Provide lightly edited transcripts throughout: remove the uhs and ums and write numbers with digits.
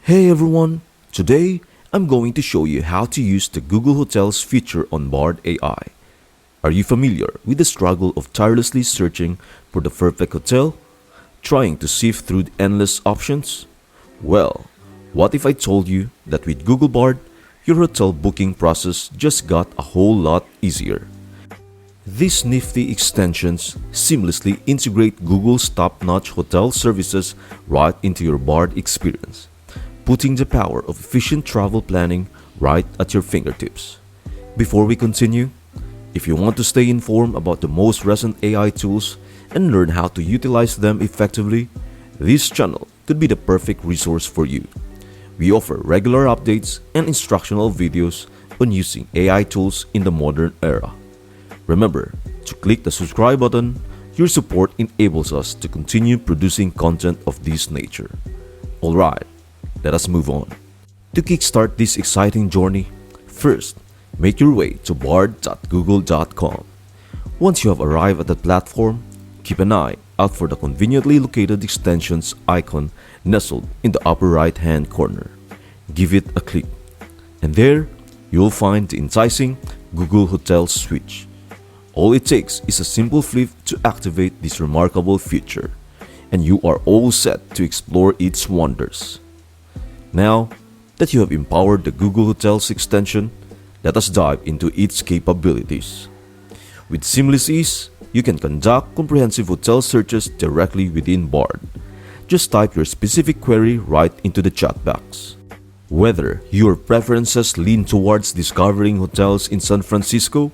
Hey everyone! Today, I'm going to show you how to use the Google Hotels feature on Bard AI. Are you familiar with the struggle of tirelessly searching for the perfect hotel? Trying to sift through the endless options? Well, what if I told you that with Google Bard, your hotel booking process just got a whole lot easier? These nifty extensions seamlessly integrate Google's top-notch hotel services right into your Bard experience, putting the power of efficient travel planning right at your fingertips. Before we continue, if you want to stay informed about the most recent AI tools and learn how to utilize them effectively, this channel could be the perfect resource for you. We offer regular updates and instructional videos on using AI tools in the modern era. Remember to click the subscribe button. Your support enables us to continue producing content of this nature. Alright, let us move on. To kickstart this exciting journey, first, make your way to bard.google.com. Once you have arrived at the platform, keep an eye out for the conveniently located extensions icon nestled in the upper right-hand corner. Give it a click, and there you'll find the enticing Google Hotels switch. All it takes is a simple flip to activate this remarkable feature, and you are all set to explore its wonders. Now that you have empowered the Google Hotels extension, let us dive into its capabilities. With seamless ease, you can conduct comprehensive hotel searches directly within Bard. Just type your specific query right into the chat box. Whether your preferences lean towards discovering hotels in San Francisco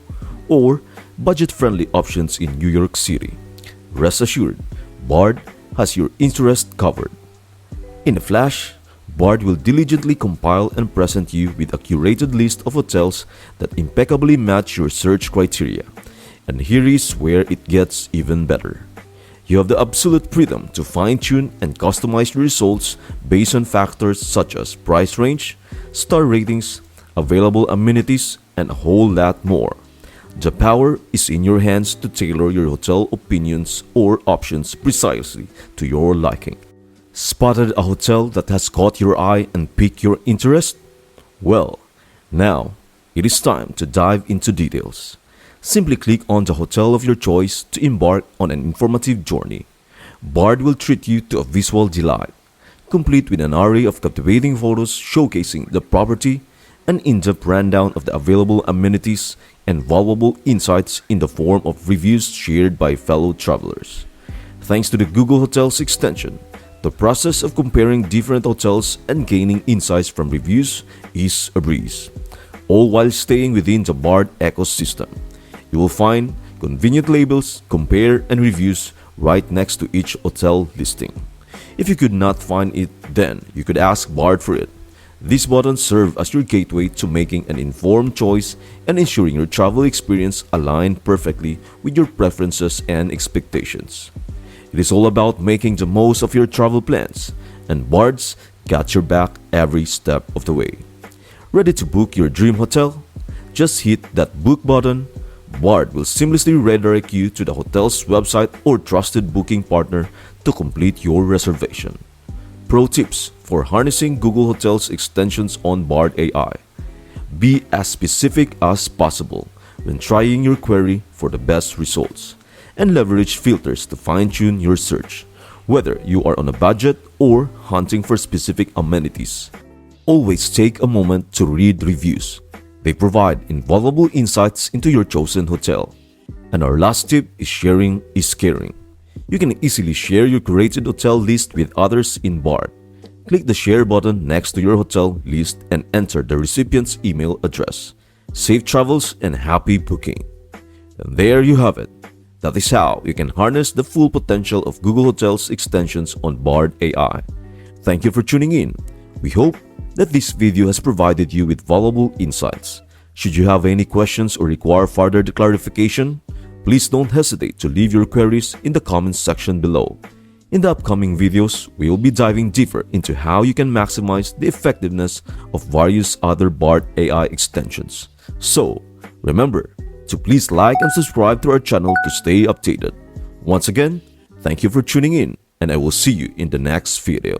or budget-friendly options in New York City, rest assured, Bard has your interest covered. In a flash, Bard will diligently compile and present you with a curated list of hotels that impeccably match your search criteria. And here is where it gets even better. You have the absolute freedom to fine-tune and customize your results based on factors such as price range, star ratings, available amenities, and a whole lot more. The power is in your hands to tailor your hotel opinions or options precisely to your liking. Spotted a hotel that has caught your eye and piqued your interest? Well, now it is time to dive into details. Simply click on the hotel of your choice to embark on an informative journey. Bard will treat you to a visual delight, complete with an array of captivating photos showcasing the property, an in-depth rundown of the available amenities, and valuable insights in the form of reviews shared by fellow travelers. Thanks to the Google Hotels extension, the process of comparing different hotels and gaining insights from reviews is a breeze, all while staying within the Bard ecosystem. You will find convenient labels, compare, and reviews right next to each hotel listing. If you could not find it, then you could ask Bard for it. These buttons serve as your gateway to making an informed choice and ensuring your travel experience aligns perfectly with your preferences and expectations. It is all about making the most of your travel plans, and Bard's got your back every step of the way. Ready to book your dream hotel? Just hit that book button. Bard will seamlessly redirect you to the hotel's website or trusted booking partner to complete your reservation. Pro tips for harnessing Google Hotels extensions on Bard AI. Be as specific as possible when trying your query for the best results, and leverage filters to fine-tune your search, whether you are on a budget or hunting for specific amenities. Always take a moment to read reviews. They provide invaluable insights into your chosen hotel. And our last tip is sharing is caring. You can easily share your curated hotel list with others in Bard. Click the share button next to your hotel list and enter the recipient's email address. Safe travels and happy booking. And there you have it. That is how you can harness the full potential of Google Hotels extensions on Bard AI. Thank you for tuning in. We hope that this video has provided you with valuable insights. Should you have any questions or require further clarification, please don't hesitate to leave your queries in the comments section below. In the upcoming videos, we will be diving deeper into how you can maximize the effectiveness of various other Bard AI extensions. So, remember to please like and subscribe to our channel to stay updated. Once again, thank you for tuning in, and I will see you in the next video.